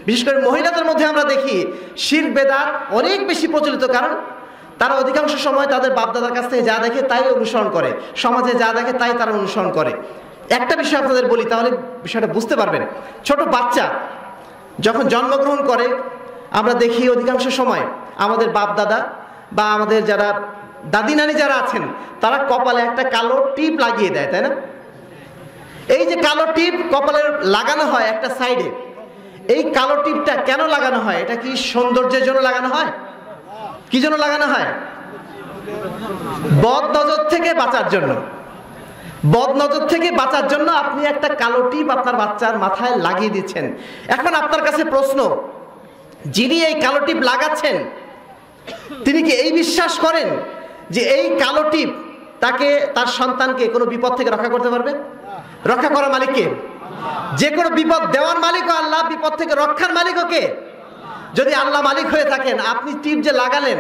বিশেষ করে মহিলাদের মধ্যে আমরা দেখি শিরক বেদাত অনেক বেশি প্রচলিত, কারণ তারা অধিকাংশ সময় তাদের বাপদাদার কাছ থেকে যা দেখে তাই অনুসরণ করে, সমাজে যা দেখে তাই তারা অনুসরণ করে। একটা বিষয় আপনাদের বলি, তাহলে বিষয়টা বুঝতে পারবেন। ছোট বাচ্চা যখন জন্মগ্রহণ করে আমরা দেখি অধিকাংশ সময় আমাদের বাপদাদা বা আমাদের যারা দাদি নানি যারা আছেন তারা কপালে একটা কালো টিপ লাগিয়ে দেয়, তাই না? এই যে কালো টিপ কপালে লাগানো হয় একটা সাইডে, এই কালো টিপটা কেন লাগানো হয়? এটা কি সৌন্দর্যের জন্য লাগানো হয়? কি জন্য লাগানো হয়? বদ নজর থেকে বাঁচার জন্য। বদ নজর থেকে বাঁচার জন্য আপনি একটা কালো টিপ আপনার বাচ্চার মাথায় লাগিয়ে দিচ্ছেন। এখন আপনার কাছে প্রশ্ন, যিনি এই কালো টিপ লাগাচ্ছেন তিনি কি এই বিশ্বাস করেন যে এই কালো টিপ তাকে, তার সন্তানকে কোনো বিপদ থেকে রক্ষা করতে পারবে? রক্ষা করার মালিক কে? যে কোনো বিপদ দেওয়ার মালিকও আল্লাহ, বিপদ থেকে রক্ষার মালিকও কে? যদি আল্লাহ মালিক হয়ে থাকেন, আপনি টিপ যে লাগালেন,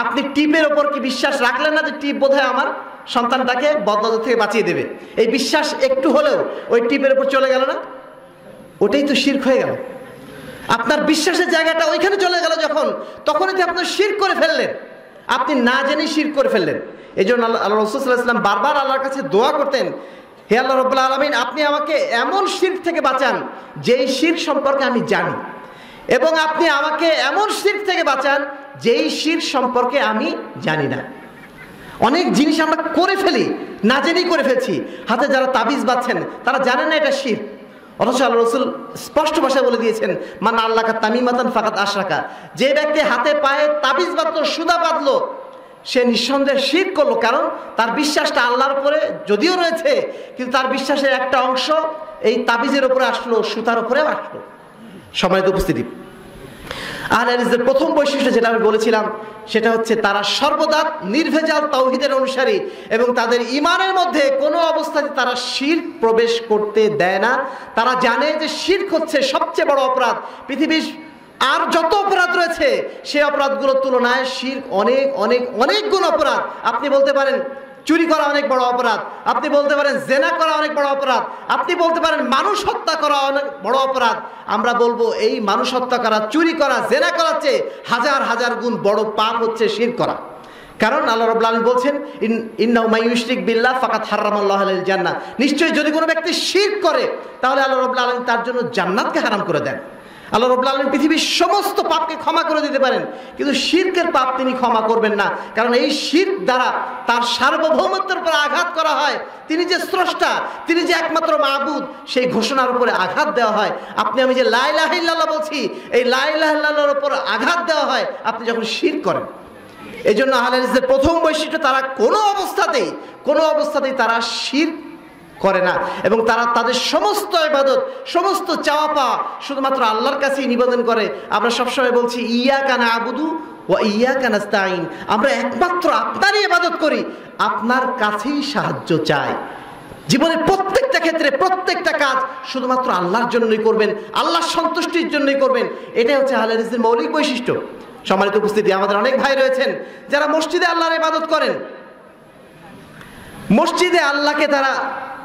আপনি টিপের ওপর কি বিশ্বাস রাখলেন না যে টিপ বোধহয় আমার সন্তানটাকে বদনজর থেকে বাঁচিয়ে দেবে? এই বিশ্বাস একটু হলেও ওই টিপের উপর চলে গেল না? ওটাই তো শিরক হয়ে গেল। আপনার বিশ্বাসের জায়গাটা ওইখানে চলে গেল যখন, তখনই তো আপনি শিরক করে ফেললেন, আপনি না জেনেই শিরক করে ফেললেন। এই জন্য আল্লাহ রাসূল সাল্লাল্লাহু আলাইহি ওয়াসাল্লাম বারবার আল্লাহর কাছে দোয়া করতেন, হে আল্লাহ রাব্বুল আলামিন, আপনি আমাকে এমন শিরক থেকে বাঁচান যেই শিরক সম্পর্কে আমি জানি, এবং আপনি আমাকে এমন শিরক থেকে বাঁচান যেই শিরক সম্পর্কে আমি জানি না। অনেক জিনিস আমরা করে ফেলি, না জেনেই করে ফেলছি। হাতে যারা তাবিজ বাঁধছেন তারা জানেন না এটা শিরক, অথচ আল্লাহ রাসূল স্পষ্ট ভাষায় বলে দিয়েছেন, মান আল্লাকা তামিমাতান ফাকাত আশরাকা। যে ব্যক্তি হাতে পায়ে তাবিজ বাঁধলো, সুদা বাঁধলো, সে নিঃসন্দেহে শিরক করলো। কারণ তার বিশ্বাসটা আল্লাহর উপরে যদিও রয়েছে, কিন্তু তার বিশ্বাসের একটা অংশ এই তাবিজের উপরে আসলো, সুতার উপরেও আসলো। সম্মানিত উপস্থিতি, আহলে হাদিসের প্রথম বৈশিষ্ট্য যেটা আমি বলেছিলাম সেটা হচ্ছে তারা সর্বদা নির্ভেজাল তাওহীদের অনুসারী, এবং তাদের ঈমানের মধ্যে কোনো অবস্থাতে তারা শিরক প্রবেশ করতে দেয় না। তারা জানে যে শিরক হচ্ছে সবচেয়ে বড় অপরাধ। পৃথিবীর আর যত অপরাধ রয়েছে সেই অপরাধগুলোর তুলনায় শিরক অনেক অনেক অনেক গুণ অপরাধ। আপনি বলতে পারেন চুরি করা অনেক বড় অপরাধ, আপনি বলতে পারেন জেনা করা অনেক বড় অপরাধ, আপনি বলতে পারেন মানুষ হত্যা করা অনেক বড় অপরাধ। আমরা বলবো এই মানুষ হত্যা করা, চুরি করা, জেনা করার চেয়ে হাজার হাজার গুণ বড় পাপ হচ্ছে শিরক করা। কারণ আল্লাহ রাব্বুল আলামিন বলছেন, ইন্নাহু মান ইউশরিক বিল্লাহ ফাকাদ হারামাল্লাহু আলাইহিল জান্নাহ। নিশ্চয়ই যদি কোনো ব্যক্তি শিরক করে তাহলে আল্লাহ রাব্বুল আলামিন তার জন্য জান্নাতকে হারাম করে দেন। আল্লাহ রাব্বুল আলামিন পৃথিবীর সমস্ত পাপকে ক্ষমা করে দিতে পারেন, কিন্তু শিরকের পাপ তিনি ক্ষমা করবেন না। কারণ এই শিরক দ্বারা তার সার্বভৌমত্বের উপর আঘাত করা হয়। তিনি যে স্রষ্টা, তিনি যে একমাত্র মাবুদ, সেই ঘোষণার উপরে আঘাত দেওয়া হয়। আপনি আমি যে লা ইলাহা ইল্লাল্লাহ বলছি, এই লা ইলাহা ইল্লাল্লাহর উপর আঘাত দেওয়া হয় আপনি যখন শিরক করেন। এই জন্য আহলে হাদিসের প্রথম বৈশিষ্ট্য, তারা কোনো অবস্থাতেই তারা শিরক করে না, এবং তারা তাদের সমস্ত ইবাদত, সমস্ত চাওয়া পাওয়া শুধুমাত্র আল্লাহর কাছেই নিবেদন করে। আমরা সবসময় বলছি ইয়াকা না'বুদু ওয়া ইয়াকা নাস্তাঈন, আমরা একমাত্র আপনারই ইবাদত করি, আপনার কাছেই সাহায্য চাই। জীবনের প্রত্যেকটা ক্ষেত্রে প্রত্যেকটা কাজ শুধুমাত্র আল্লাহর জন্যই করবেন, আল্লাহর সন্তুষ্টির জন্যই করবেন। এটাই হচ্ছে আহলে হাদিসের মৌলিক বৈশিষ্ট্য। সম্মানিত উপস্থিতি, আমাদের অনেক ভাই রয়েছেন যারা মসজিদে আল্লাহর ইবাদত করেন, মসজিদে আল্লাহকে তারা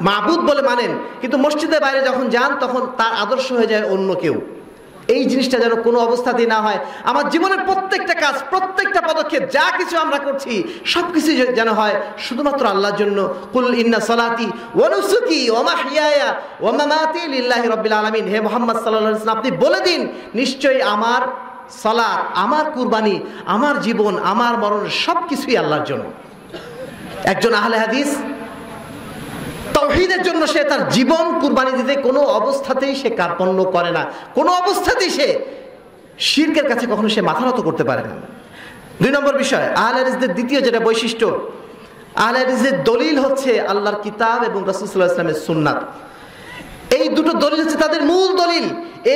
মাবুদ বলে মানেন, কিন্তু মসজিদের বাইরে যখন যান তখন তার আদর্শ হয়ে যায় অন্য কেউ। এই জিনিসটা যেন কোনো অবস্থাতেই না হয়। আমার জীবনের প্রত্যেকটা কাজ, প্রত্যেকটা পদক্ষেপ, যা কিছু আমরা করছি সব কিছু যেন হয় শুধুমাত্র আল্লাহর জন্য। কুল ইন্না সলাতি ওয়া নুসুকি ওয়া মাহইয়ায়া ওয়া মামাতি লিল্লাহি রাব্বিল আলামিন। হে মুহাম্মদ সাল্লাল্লাহু আলাইহি ওয়াসাল্লাম, আপনি বলে দিন নিশ্চয়ই আমার সালাত, আমার কুরবানি, আমার জীবন, আমার মরণ সব কিছুই আল্লাহর জন্য। একজন আহলে হাদিস তাওহীদের জন্য সে তার জীবন কুরবানি দিতে কোনো অবস্থাতেই সে কার্পণ্য করে না, কোনো অবস্থাতেই সে শিরকের কাছে কখনো সে মাথা নত করতে পারে না। দুই নম্বর বিষয়, আহলে হাদিসদের দ্বিতীয় যেটা বৈশিষ্ট্য, আহলে হাদিসের দলিল হচ্ছে আল্লাহর কিতাব এবং রাসূল সাল্লাল্লাহু আলাইহি ওয়াসাল্লামের সুন্নাত। এই দুটো দলিল হচ্ছে তাদের মূল দলিল।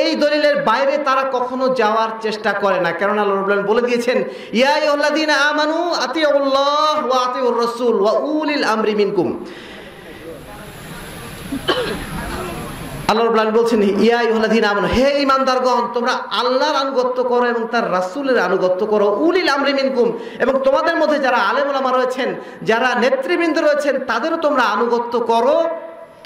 এই দলিলের বাইরে তারা কখনো যাওয়ার চেষ্টা করে না, কারণ আল্লাহ রাব্বুল আলামিন বলে দিয়েছেন, ইয়া আইয়ুহাল্লাযীনা আমানু আতিউল্লাহ ওয়া আতিউর রাসূল ওয়া উলিল আমরি মিনকুম। আল্লাহ রাব্বুল আলামিন বলছেন, ইয়া আইয়ুহাল্লাযীনা আমানু, হে ঈমানদারগণ, তোমরা আল্লাহর আনুগত্য করো এবং তার রাসূলের আনুগত্য করো, উলিল আমরি মিনকুম, এবং তোমাদের মধ্যে যারা আলেম ওলামা রয়েছেন, যারা নেতৃবৃন্দ রয়েছেন, তাদেরও তোমরা আনুগত্য করো।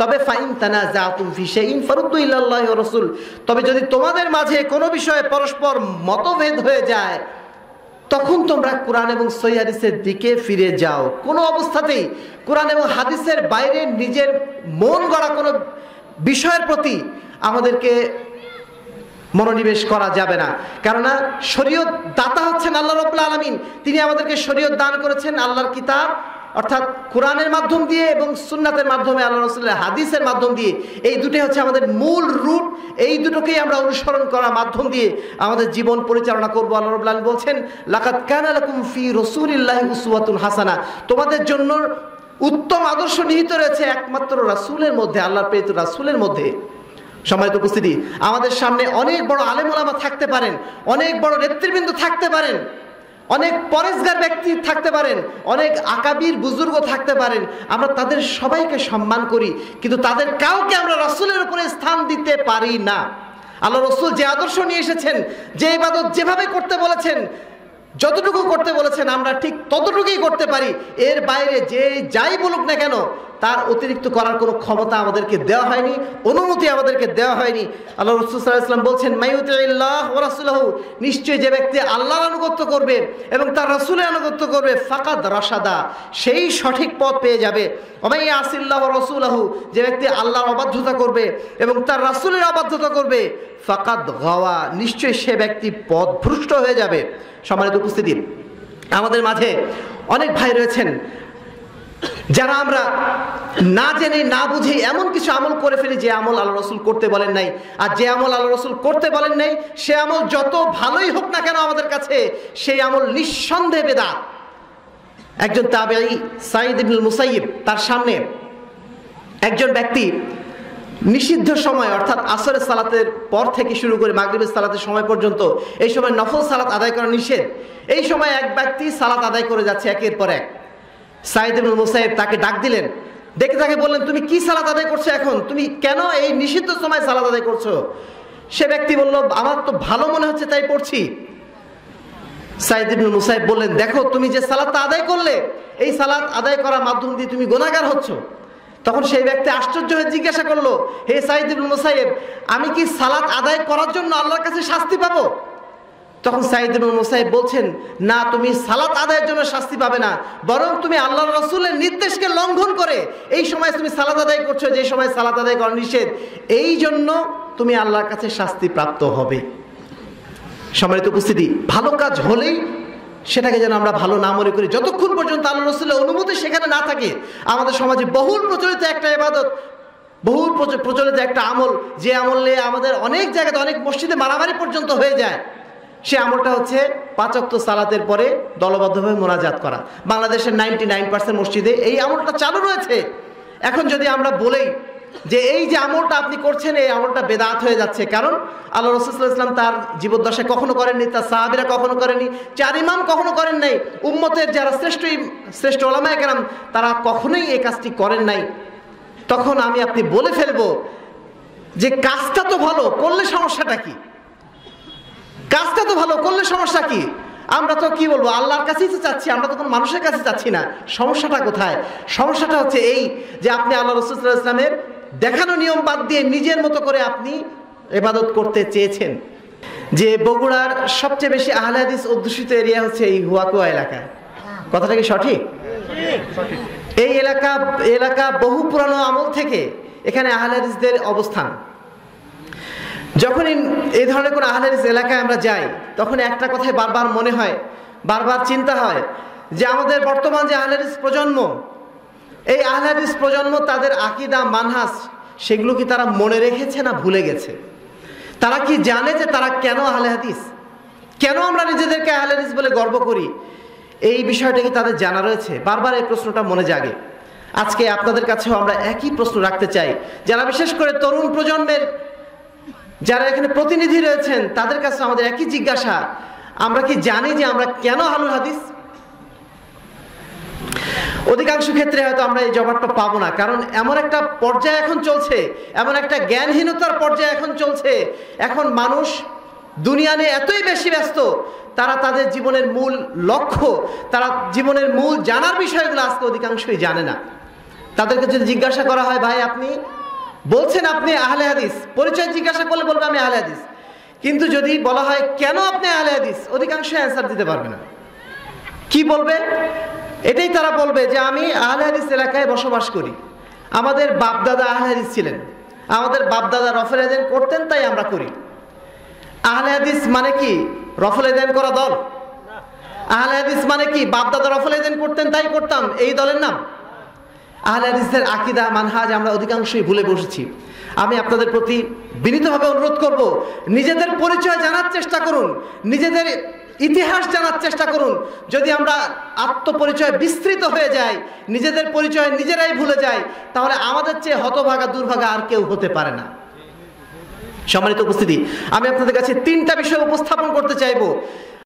তবে ফাইন তানাজাতুম ফি শাইইন ফারুদ্দু ইলাল্লাহি ওয়া রাসূল, তবে যদি তোমাদের মাঝে কোনো বিষয়ে পরস্পর মতভেদ হয়ে যায় তখন তোমরা কোরআন এবং সহিহ হাদিসের দিকে ফিরে যাও। কোনো অবস্থাতেই কোরআন এবং হাদিসের বাইরে নিজের মন গড়া কোনো বিষয়ের প্রতি আমাদেরকে মনোনিবেশ করা যাবে না। কেননা শরীয়ত দাতা হচ্ছেন আল্লাহ রাব্বুল আলামিন। তিনি আমাদেরকে শরীয়ত দান করেছেন আল্লাহর কিতাব অর্থাৎ কোরআনের মাধ্যম দিয়ে এবং সুন্নাতের মাধ্যমে, আল্লাহ রাসূলের হাদিসের মাধ্যম দিয়ে। এই দুটোই হচ্ছে আমাদের মূল রূট। এই দুটোকেই আমরা অনুসরণ করার মাধ্যম দিয়ে আমাদের জীবন পরিচালনা করব। আল্লাহ রাব্বুল আলামিন বলছেন, লাকাদ কানা লাকুম ফি রাসূলিল্লাহি উসওয়াতুন হাসানা, তোমাদের জন্য উত্তম আদর্শ নিহিত রয়েছে একমাত্র রাসূলের মধ্যে, আল্লাহর প্রেরিত রাসূলের মধ্যে। সম্মানিত উপস্থিতি, আমাদের সামনে অনেক বড় আলেম ওলামা থাকতে পারেন, অনেক বড় নেতৃবৃন্দ থাকতে পারেন, অনেক পরেশগার ব্যক্তি থাকতে পারেন, অনেক আকাবির বুজুর্গ থাকতে পারেন, আমরা তাদের সবাইকে সম্মান করি, কিন্তু তাদের কাউকে আমরা রাসূলের উপরে স্থান দিতে পারি না। আল্লাহ রাসূল যে আদর্শ নিয়ে এসেছেন, যে ইবাদত যেভাবে করতে বলেছেন, যতটুকু করতে বলেছেন আমরা ঠিক ততটুকুই করতে পারি। এর বাইরে যে যাই বলুক না কেন তার অতিরিক্ত করার কোনো ক্ষমতা আমাদেরকে দেওয়া হয়নি, অনুমতি আমাদেরকে দেওয়া হয়নি। আল্লাহ রাসূল সাল্লাল্লাহু আলাইহি ওয়াসাল্লাম বলছেন, মাইয়ুতিল্লাহ ওয়া রাসূলহু, নিশ্চয়ই যে ব্যক্তি আল্লাহর আনুগত্য করবে এবং তার রাসূলের আনুগত্য করবে, ফাকাদ রাশাদা, সেই সঠিক পথ পেয়ে যাবে। ওয়া মান ইয়াসিল্লাহ ওয়া রাসূলহু, যে ব্যক্তি আল্লাহর অবাধ্যতা করবে এবং তার রাসূলের অবাধ্যতা করবে, ফাকাদ গাওয়া, নিশ্চয়ই সে ব্যক্তি পথভ্রষ্ট হয়ে যাবে। সম্মানিত উপস্থিতি, আমাদের মাঝে অনেক ভাই রয়েছেন যারা আমরা না জেনে না বুঝে এমন কিছু আমল করে ফেলি যে আমল আল্লাহ রাসূল করতে বলেন নাই। আর যে আমল আল্লাহ রাসূল করতে বলেন নাই সে আমল যত ভালোই হোক না কেন আমাদের কাছে সেই আমল নিঃসন্দেহে বেদাত। একজন তাবেঈ সাঈদ ইবনুল মুসাইয়িব, তার সামনে একজন ব্যক্তি নিষিদ্ধ সময় অর্থাৎ আসরের সালাতের পর থেকে শুরু করে মাগরিবের সালাতের সময় পর্যন্ত, এই সময় নফল সালাত আদায় করা নিষেধ। এই সময় এক ব্যক্তি সালাত আদায় করে যাচ্ছে একের পর এক। সাঈদ ইবনুল মুসাইয়িব তাকে ডাক দিলেন, ডেকে তাকে বললেন, তুমি কি সালাত আদায় করছো এখন? তুমি কেন এই নিষিদ্ধ সময় সালাত আদায় করছো? সে ব্যক্তি বলল, আমার তো ভালো মনে হচ্ছে তাই পড়ছি। সাঈদ ইবনুল মুসাইয়িব বললেন, দেখো তুমি যে সালাতটা আদায় করলে এই সালাত আদায় করার মাধ্যম দিয়ে তুমি গুনাহগার হচ্ছ। তখন সেই ব্যক্তি আশ্চর্য হয়ে জিজ্ঞাসা করলো, হে সাঈদ ইবনুল মুসাইয়িব, আমি কি সালাত আদায় করার জন্য আল্লাহর কাছে শাস্তি পাবো? তখন সাঈদ ইবনুল মুসাইয়িব বলছেন, না, তুমি সালাত আদায়ের জন্য শাস্তি পাবে না, বরং তুমি আল্লাহর রাসূলের নির্দেশকে লঙ্ঘন করে এই সময় তুমি সালাত আদায় করছো যে সময় সালাত আদায় করা নিষেধ, এই জন্য তুমি আল্লাহর কাছে শাস্তি প্রাপ্ত হবে। সম্মানিত উপস্থিতি, ভালো কাজ হলেই সেটাকে যেন আমরা ভালো না মনে করি, যতক্ষণ পর্যন্ত আল্লাহ রাসূলের অনুমতি সেখানে না থাকে। আমাদের সমাজে বহুল প্রচলিত একটা ইবাদত, বহুল প্রচলিত একটা আমল, যে আমলে আমাদের অনেক জায়গাতে অনেক মসজিদে মারামারি পর্যন্ত হয়ে যায়, সে আমলটা হচ্ছে 5 ওয়াক্ত সালাতের পরে দলবদ্ধভাবে মোনাজাত করা। বাংলাদেশের 99% মসজিদে এই আমলটা চালু রয়েছে। এখন যদি আমরা বলি যে এই যে আমলটা আপনি করছেন এই আমলটা বেদাত হয়ে যাচ্ছে, কারণ আল্লাহ রাসূল সাল্লাল্লাহু আলাইহি ওয়াসাল্লাম তার জীবদ্দশায় কখনো করেননি, তার সাহাবীরা কখনো করেননি, 4 ইমাম কখনো করেন নাই, উম্মতের যারা শ্রেষ্ঠ উলামায়ে কেরাম তারা কখনোই এই কাজটি করেন নাই। তখন আমি আপনি বলে ফেলবো যে কাজটা তো ভালো, করলে সমস্যাটা কি? কাজটা তো ভালো, করলে সমস্যা কি? আমরা তো কি বলবো, আল্লাহর কাছেই তো চাচ্ছি, আমরা তো কোনো মানুষের কাছে চাচ্ছি না। সমস্যাটা কোথায়? সমস্যাটা হচ্ছে এই যে আপনি আল্লাহ রাসূল সাল্লাল্লাহু আলাইহি ওয়াসাল্লামের দেখানো নিয়ম বাদ দিয়ে নিজের মতো করে আপনি ইবাদত করতে চেয়েছেন। যে বগুড়ার সবচেয়ে বেশি আহলে হাদিস অধ্যুষিত এরিয়া হচ্ছে এই হুয়াকুয়া এলাকা। কথাটা কি সঠিক? এই এলাকা বহু পুরানো আমল থেকে এখানে আহলে হাদিসদের অবস্থান। যখন এই ধরনের কোনো আহলে হাদিস এলাকায় আমরা যাই তখন একটা কথাই বারবার মনে হয়, বারবার চিন্তা হয় যে আমাদের বর্তমান যে আহলে হাদিস প্রজন্ম, এই আহলে হাদিস প্রজন্ম তাদের আকীদা মানহাজ সেগুলো কি তারা মনে রেখেছে না ভুলে গেছে? তারা কি জানে যে তারা কেন আহলে হাদিস, কেন আমরা নিজেদেরকে আহলে হাদিস বলে গর্ব করি? এই বিষয়টা কি তাদের জানা রয়েছে? বারবার এই প্রশ্নটা মনে জাগে। আজকে আপনাদের কাছেও আমরা একই প্রশ্ন রাখতে চাই, যারা বিশেষ করে তরুণ প্রজন্মের যারা এখানে প্রতিনিধি রয়েছেন তাদের কাছে আমাদের একই জিজ্ঞাসা, আমরা কি জানি যে আমরা কেন আহলুল হাদিস? অধিকাংশ ক্ষেত্রে হয়তো আমরা এই জবাবটা পাবো না, কারণ এমন একটা পর্যায়ে এখন চলছে, এমন একটা জ্ঞানহীনতার পর্যায়ে এখন চলছে। এখন মানুষ দুনিয়া নিয়ে এতই বেশি ব্যস্ত, তারা তাদের জীবনের মূল লক্ষ্য, তারা জীবনের মূল জানার বিষয়গুলো আজকে অধিকাংশই জানে না। তাদেরকে যদি জিজ্ঞাসা করা হয়, ভাই আপনি বলছেন আপনি আহলে হাদিস, পরিচয় জিজ্ঞাসা করলে বলবে আমি আহলে হাদিস, কিন্তু যদি বলা হয় কেন আপনি আহলে হাদিস, অধিকাংশ অ্যান্সার দিতে পারবে না। কি বলবে? এটাই তারা বলবে যে আমি আহলে হাদিস এলাকায় বসবাস করি, আমাদের বাপদাদা আহলে হাদিস ছিলেন, আমাদের বাপদাদা রফল আযান করতেন তাই আমরা করি। আহলে হাদিস মানে কি রফল আযান করা দল? আহলে হাদিস মানে কি বাপদাদা রফল আযান করতেন তাই করতাম এই দলের নাম? আহলে হাদিসের আকীদা মানহাজ আমরা অধিকাংশই ভুলে বসেছি। আমি আপনাদের প্রতি বিনীতভাবে অনুরোধ করব, নিজেদের পরিচয় জানার চেষ্টা করুন, নিজেদের ইতিহাস জানার চেষ্টা করুন। যদি আমরা আত্মপরিচয় বিস্তৃত হয়ে যায়, নিজেদের পরিচয় নিজেরাই ভুলে যাই, তাহলে আমাদের চেয়ে হতভাগা দুর্ভাগা আর কেউ হতে পারে না। সম্মানিত উপস্থিতি, আমি আপনাদের কাছে তিনটা বিষয় উপস্থাপন করতে চাইবো।